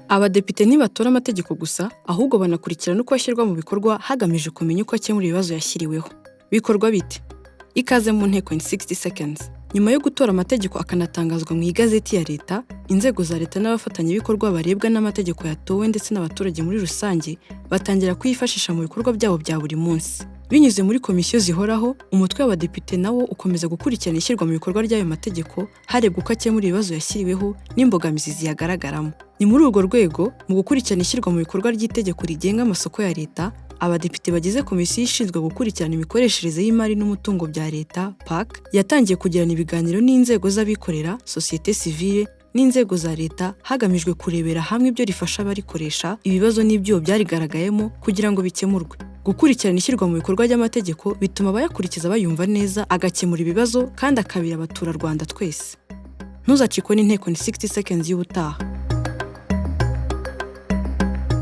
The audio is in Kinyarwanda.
Abadepite ntibatora amategeko gusa, ahubwo banakurikirana uko ashyirwa mu bikorwa hagamijwe kumenya uko akemura ibibazo yashyiriweho. Bikorwa bite? Ikaze mu nteko in 60 seconds. Nyuma yo gutora amategeko akanatangazwa mu igazeti ya leta, inzego za leta n'abafatanyabikorwa barebwa n'amategeko yatowe ndetse n'abaturage muri rusange batangira kuyifashisha mu bikorwa byabo bya buri munsi. Binyuze muri komisiyo zihoraho, umutwe w'abadepite nawo ukomeza gukurikirana ishyirwa mu bikorwa ry'ayo mategeko, harebwa uko akemura ibibazo yashyiriweho n'imbogamizi ziyagaragaramo. Ni muri urwo rwego, mu gukurikirana ishyirwa mu bikorwa ry'itegeko rigenga amasoko ya leta, abadepite bagize komisiyo ishinzwe gukurikirana imikoreshereze y'imari n'umutungo bya leta PAC yatangiye kugirana ibiganiro n'inzego z'abikorera, sosiyete sivile n'inzego za leta hagamijwe kurebera hamwe ibyo rifasha abarikoresha, ibibazo n'ibyuho byarigaragayemo kugira ngo bikemurwe. Gukurikirana ishyirwa mu bikorwa ry'amategeko bituma abayakurikiza bayumva neza, agakemura ibibazo kandi akabira abaturarwanda twese. Ntuzacikwe n'inteko ni 60 seconds y'ubutaha.